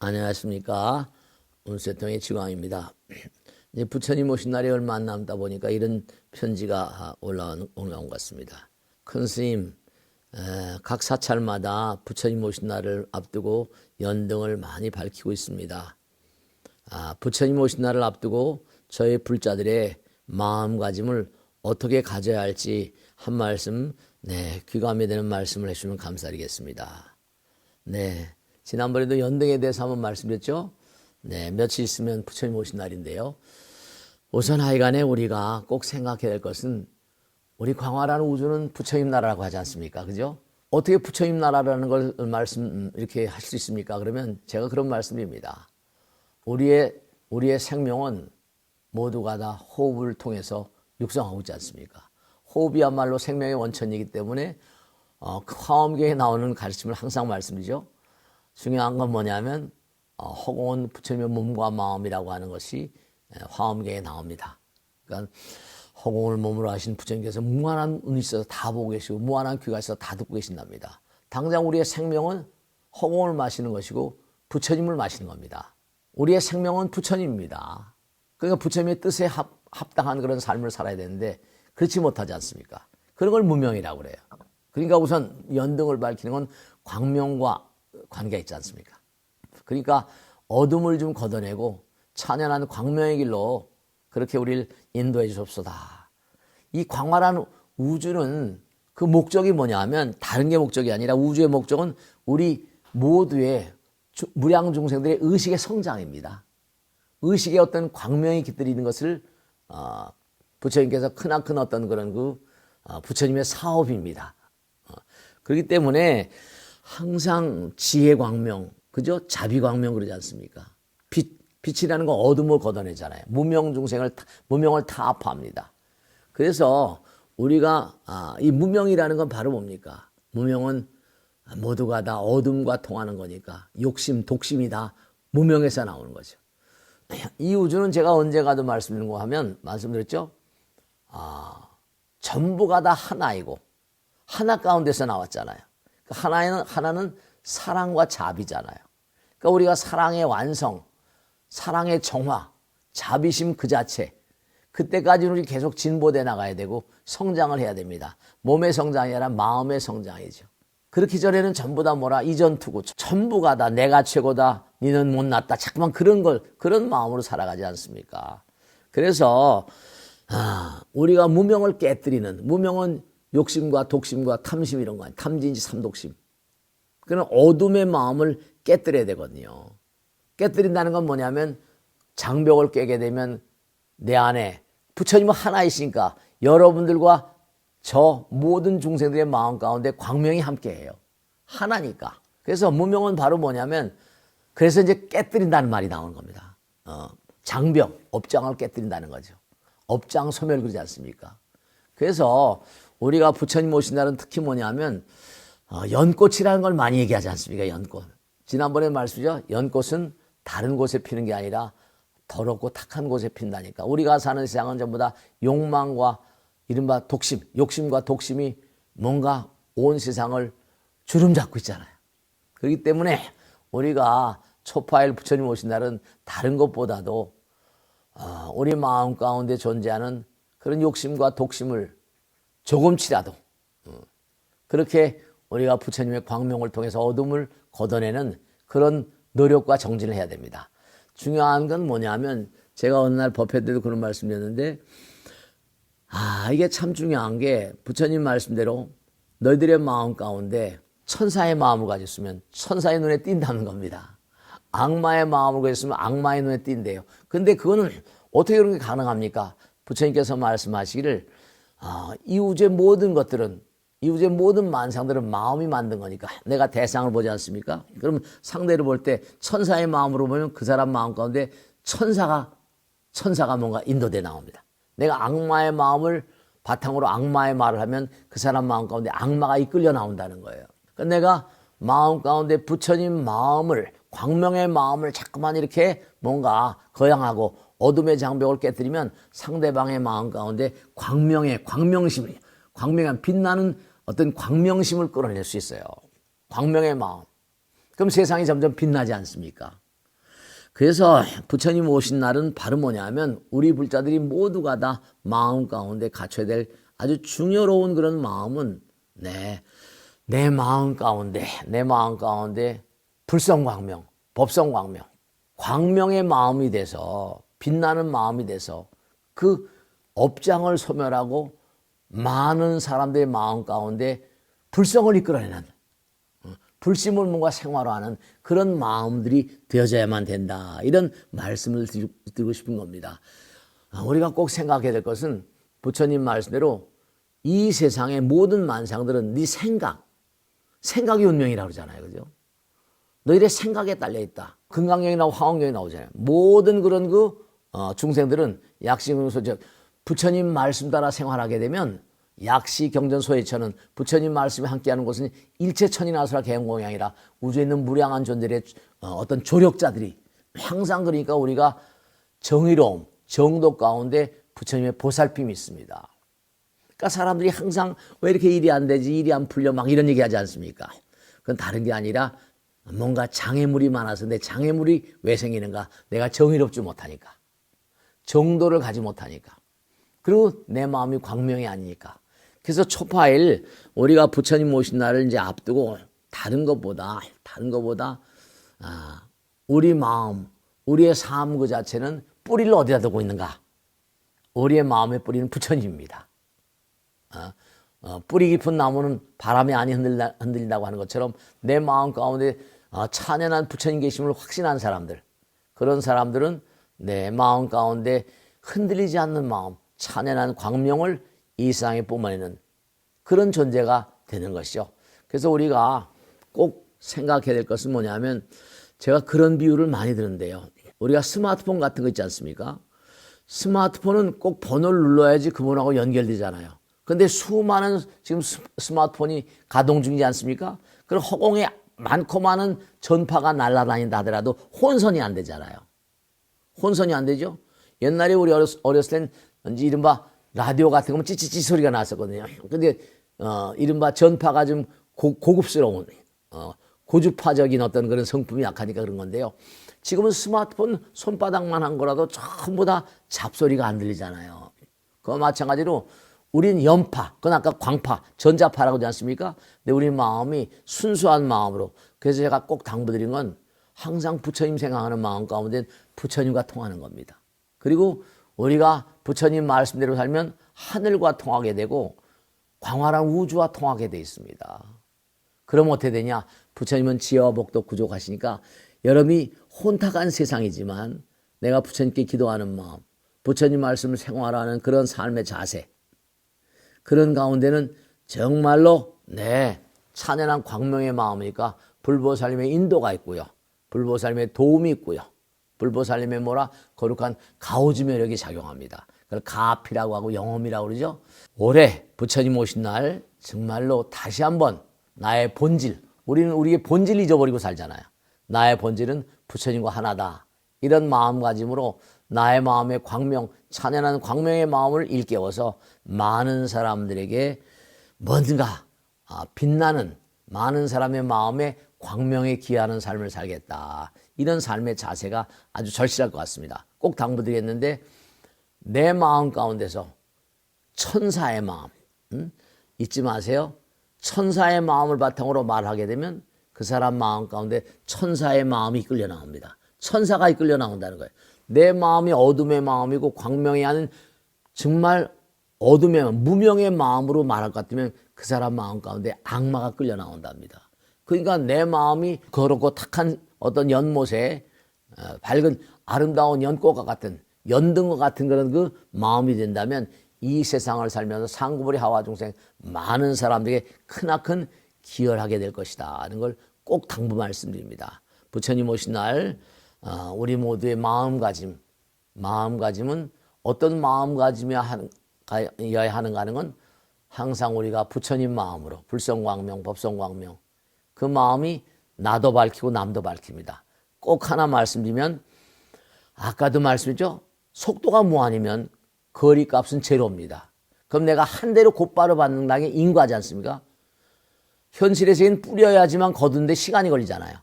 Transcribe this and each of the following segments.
안녕하십니까. 운세통의 지광입니다. 이제 부처님 오신 날이 얼마 안 남다 보니까 이런 편지가 올라온 것 같습니다. 큰 스님, 각 사찰마다 부처님 오신 날을 앞두고 연등을 많이 밝히고 있습니다. 부처님 오신 날을 앞두고 저희 불자들의 마음가짐을 어떻게 가져야 할지 한 말씀, 귀감이 되는 말씀을 해주시면 감사드리겠습니다. 지난번에도 연등에 대해서 한번 말씀드렸죠. 며칠 있으면 부처님 오신 날인데요. 우선 하여간에 우리가 꼭 생각해야 될 것은 우리 광활한 우주는 부처님 나라라고 하지 않습니까? 그죠? 어떻게 부처님 나라라는 걸 이렇게 할 수 있습니까? 그러면 제가 그런 말씀드립니다. 우리의 생명은 모두가 다 호흡을 통해서 육성하고 있지 않습니까? 호흡이야말로 생명의 원천이기 때문에 그 화엄경에 나오는 가르침을 항상 말씀드리죠. 중요한 건 뭐냐면 허공은 부처님의 몸과 마음이라고 하는 것이 화엄경에 나옵니다. 그러니까 허공을 몸으로 하신 부처님께서 무한한 눈이 있어서 다 보고 계시고 무한한 귀가 있어서 다 듣고 계신답니다. 당장 우리의 생명은 허공을 마시는 것이고 부처님을 마시는 겁니다. 우리의 생명은 부처님입니다. 그러니까 부처님의 뜻에 합당한 그런 삶을 살아야 되는데 그렇지 못하지 않습니까? 그런 걸 무명이라고 그래요. 그러니까 우선 연등을 밝히는 건 광명과 관계가 있지 않습니까? 그러니까 어둠을 좀 걷어내고 찬연한 광명의 길로 그렇게 우리를 인도해 주옵소서. 이 광활한 우주는 그 목적이 뭐냐 하면 다른 게 목적이 아니라 우주의 목적은 우리 모두의 무량 중생들의 의식의 성장입니다. 의식의 어떤 광명이 깃들이는 것을 부처님께서 크나큰 어떤 그런 부처님의 사업입니다. 그렇기 때문에 항상 지혜 광명, 그죠? 자비 광명 그러지 않습니까? 빛이라는 건 어둠을 걷어내잖아요. 무명을 타압합니다. 그래서 우리가 이 무명이라는 건 바로 뭡니까? 무명은 모두가 다 어둠과 통하는 거니까 욕심, 독심이 다 무명에서 나오는 거죠. 이 우주는 제가 언제 가도 말씀드린 거 하면 말씀드렸죠? 전부가 다 하나이고 하나 가운데서 나왔잖아요. 하나는 사랑과 자비잖아요. 그러니까 우리가 사랑의 완성, 사랑의 정화, 자비심 그 자체, 그때까지는 우리 계속 진보돼 나가야 되고 성장을 해야 됩니다. 몸의 성장이 아니라 마음의 성장이죠. 그렇기 전에는 전부 다 이전투구, 전부가 다 내가 최고다, 니는 못났다, 자꾸만 그런 마음으로 살아가지 않습니까? 그래서 우리가 무명을 깨뜨리는, 무명은 욕심과 독심과 탐심 이런 거 아니에요. 탐진지 삼독심. 그런 어둠의 마음을 깨뜨려야 되거든요. 깨뜨린다는 건 뭐냐면 장벽을 깨게 되면 내 안에 부처님은 하나이시니까 여러분들과 저 모든 중생들의 마음 가운데 광명이 함께해요. 하나니까. 그래서 무명은 바로 뭐냐면 그래서 이제 깨뜨린다는 말이 나오는 겁니다. 장벽, 업장을 깨뜨린다는 거죠. 업장 소멸 그러지 않습니까? 그래서 우리가 부처님 오신 날은 특히 뭐냐면 연꽃이라는 걸 많이 얘기하지 않습니까? 연꽃. 지난번에 말씀이죠. 연꽃은 다른 곳에 피는 게 아니라 더럽고 탁한 곳에 핀다니까. 우리가 사는 세상은 전부 다 욕망과 이른바 독심, 욕심과 독심이 뭔가 온 세상을 주름잡고 있잖아요. 그렇기 때문에 우리가 초파일 부처님 오신 날은 다른 것보다도 우리 마음 가운데 존재하는 그런 욕심과 독심을 조금치라도 그렇게 우리가 부처님의 광명을 통해서 어둠을 걷어내는 그런 노력과 정진을 해야 됩니다. 중요한 건 뭐냐면 제가 어느 날 법회 때도 그런 말씀드렸는데 이게 참 중요한 게 부처님 말씀대로 너희들의 마음 가운데 천사의 마음을 가졌으면 천사의 눈에 띈다는 겁니다. 악마의 마음을 가졌으면 악마의 눈에 띈대요. 근데 그거는 어떻게 그런 게 가능합니까? 부처님께서 말씀하시기를 이 우주의 모든 것들은 이 우주의 모든 만상들은 마음이 만든 거니까 내가 대상을 보지 않습니까? 그럼 상대를 볼 때 천사의 마음으로 보면 그 사람 마음 가운데 천사가 뭔가 인도돼 나옵니다. 내가 악마의 마음을 바탕으로 악마의 말을 하면 그 사람 마음 가운데 악마가 이끌려 나온다는 거예요. 그러니까 내가 마음 가운데 부처님 마음을 광명의 마음을 자꾸만 이렇게 뭔가 거양하고 어둠의 장벽을 깨뜨리면 상대방의 마음 가운데 광명심을 광명한 빛나는 어떤 광명심을 끌어낼 수 있어요. 광명의 마음. 그럼 세상이 점점 빛나지 않습니까? 그래서 부처님 오신 날은 바로 뭐냐면 우리 불자들이 모두가 다 마음 가운데 갖춰야 될 아주 중요로운 그런 마음은 내 마음 가운데 불성광명, 법성광명, 광명의 마음이 돼서 빛나는 마음이 돼서 그 업장을 소멸하고 많은 사람들의 마음 가운데 불성을 이끌어내는 불심을 뭔가 생활화하는 그런 마음들이 되어져야만 된다. 이런 말씀을 드리고 싶은 겁니다. 우리가 꼭 생각해야 될 것은 부처님 말씀대로 이 세상의 모든 만상들은 네 생각이 운명이라고 그러잖아요. 그죠? 너희의 생각에 딸려 있다. 금강경이 화엄경이 나오잖아요. 모든 그런 중생들은 약시경전소적 부처님 말씀 따라 생활하게 되면 약시 경전 소해천은 부처님 말씀이 함께하는 곳은 일체천이 나서라 개연공양이라 우주에 있는 무량한 존재들의 어떤 조력자들이 항상 그러니까 우리가 정의로움, 정도 가운데 부처님의 보살핌이 있습니다. 그러니까 사람들이 항상 왜 이렇게 일이 안 되지, 일이 안 풀려 막 이런 얘기 하지 않습니까? 그건 다른 게 아니라 뭔가 장애물이 많아서 내 장애물이 왜 생기는가? 내가 정의롭지 못하니까. 정도를 가지 못하니까. 그리고 내 마음이 광명이 아니니까. 그래서 초파일 우리가 부처님 오신 날을 이제 앞두고 다른 것보다 우리 마음, 우리의 삶 그 자체는 뿌리를 어디다 두고 있는가? 우리의 마음의 뿌리는 부처님입니다. 뿌리 깊은 나무는 바람에 안 흔들린다고 하는 것처럼 내 마음 가운데 찬연한 부처님 계심을 확신한 사람들, 그런 사람들은 내 마음 가운데 흔들리지 않는 마음, 찬연한 광명을 이 세상에 뿜어내는 그런 존재가 되는 것이죠. 그래서 우리가 꼭 생각해야 될 것은 뭐냐면 제가 그런 비유를 많이 드는데요. 우리가 스마트폰 같은 거 있지 않습니까? 스마트폰은 꼭 번호를 눌러야지 그분하고 연결되잖아요. 그런데 수많은 지금 스마트폰이 가동 중이지 않습니까? 그럼 허공에 많고 많은 전파가 날아다닌다 하더라도 혼선이 안 되잖아요. 혼선이 안 되죠? 옛날에 우리 어렸을 땐 이른바 라디오 같은 거면 찌찌찌 소리가 났었거든요. 근데 이른바 전파가 좀 고급스러운 고주파적인 어떤 그런 성품이 약하니까 그런 건데요. 지금은 스마트폰 손바닥만 한 거라도 전부 다 잡소리가 안 들리잖아요. 그와 마찬가지로 우린 연파, 그건 아까 광파, 전자파라고 하지 않습니까? 근데 우리 마음이 순수한 마음으로. 그래서 제가 꼭 당부드린 건 항상 부처님 생각하는 마음 가운데 부처님과 통하는 겁니다. 그리고 우리가 부처님 말씀대로 살면 하늘과 통하게 되고 광활한 우주와 통하게 돼 있습니다. 그럼 어떻게 되냐? 부처님은 지혜와 복도 구족하시니까 여러분이 혼탁한 세상이지만 내가 부처님께 기도하는 마음, 부처님 말씀을 생활하는 그런 삶의 자세, 그런 가운데는 정말로 찬연한 광명의 마음이니까 불보살님의 인도가 있고요. 불보살님의 도움이 있고요. 불보살님의 거룩한 가오주매력이 작용합니다. 그걸 가피라고 하고 영험이라고 그러죠. 올해 부처님 오신 날 정말로 다시 한번 나의 본질, 우리는 우리의 본질을 잊어버리고 살잖아요. 나의 본질은 부처님과 하나다. 이런 마음가짐으로 나의 마음의 광명, 찬연한 광명의 마음을 일깨워서 많은 사람들에게 뭔가 빛나는 많은 사람의 마음에 광명에 기하는 삶을 살겠다. 이런 삶의 자세가 아주 절실할 것 같습니다. 꼭 당부드리겠는데 내 마음 가운데서 천사의 마음 잊지 마세요. 천사의 마음을 바탕으로 말하게 되면 그 사람 마음 가운데 천사의 마음이 이끌려 나옵니다. 천사가 이끌려 나온다는 거예요. 내 마음이 어둠의 마음이고 광명이 아닌 정말 어둠의 마음, 무명의 마음으로 말할 것 같으면 그 사람 마음 가운데 악마가 끌려 나온답니다. 그러니까 내 마음이 거룩고 탁한 어떤 연못에 밝은 아름다운 연꽃과 같은 연등과 같은 그런 그 마음이 된다면 이 세상을 살면서 상구불이 하와 중생 많은 사람들에게 크나큰 기여를 하게 될 것이다 하는 걸 꼭 당부 말씀드립니다. 부처님 오신 날 우리 모두의 마음가짐은 어떤 마음가짐이어야 하는가 하는 건 항상 우리가 부처님 마음으로 불성광명, 법성광명 그 마음이 나도 밝히고 남도 밝힙니다. 꼭 하나 말씀드리면 아까도 말씀했죠. 속도가 무한이면 거리값은 제로입니다. 그럼 내가 한 대로 곧바로 받는 게 인과지 않습니까? 현실에서는 뿌려야지만 거둔데 시간이 걸리잖아요.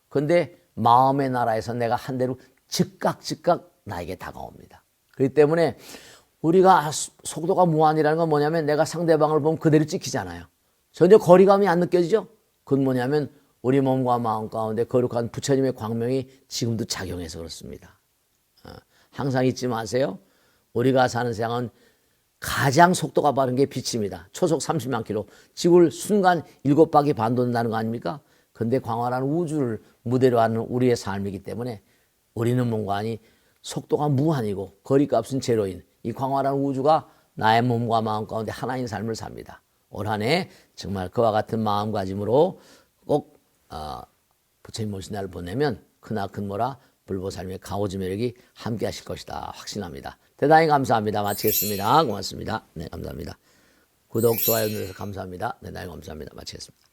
그런데 마음의 나라에서 내가 한 대로 즉각 나에게 다가옵니다. 그렇기 때문에 우리가 속도가 무한이라는 건 뭐냐면 내가 상대방을 보면 그대로 찍히잖아요. 전혀 거리감이 안 느껴지죠? 그건 뭐냐면 우리 몸과 마음 가운데 거룩한 부처님의 광명이 지금도 작용해서 그렇습니다. 항상 잊지 마세요. 우리가 사는 세상은 가장 속도가 빠른 게 빛입니다. 초속 30만 킬로. 지구를 순간 7바퀴 반 돈다는 거 아닙니까? 근데 광활한 우주를 무대로 하는 우리의 삶이기 때문에 우리는 뭔가 아니 속도가 무한이고 거리값은 제로인 이 광활한 우주가 나의 몸과 마음 가운데 하나인 삶을 삽니다. 올 한 해 정말 그와 같은 마음가짐으로 꼭 부처님 모신 날을 보내면 크나 큰모라 불보살님의 가오지 매력이 함께 하실 것이다 확신합니다. 대단히 감사합니다. 마치겠습니다. 고맙습니다. 네, 감사합니다. 구독, 좋아요 눌러서 감사합니다. 대단히 감사합니다. 마치겠습니다.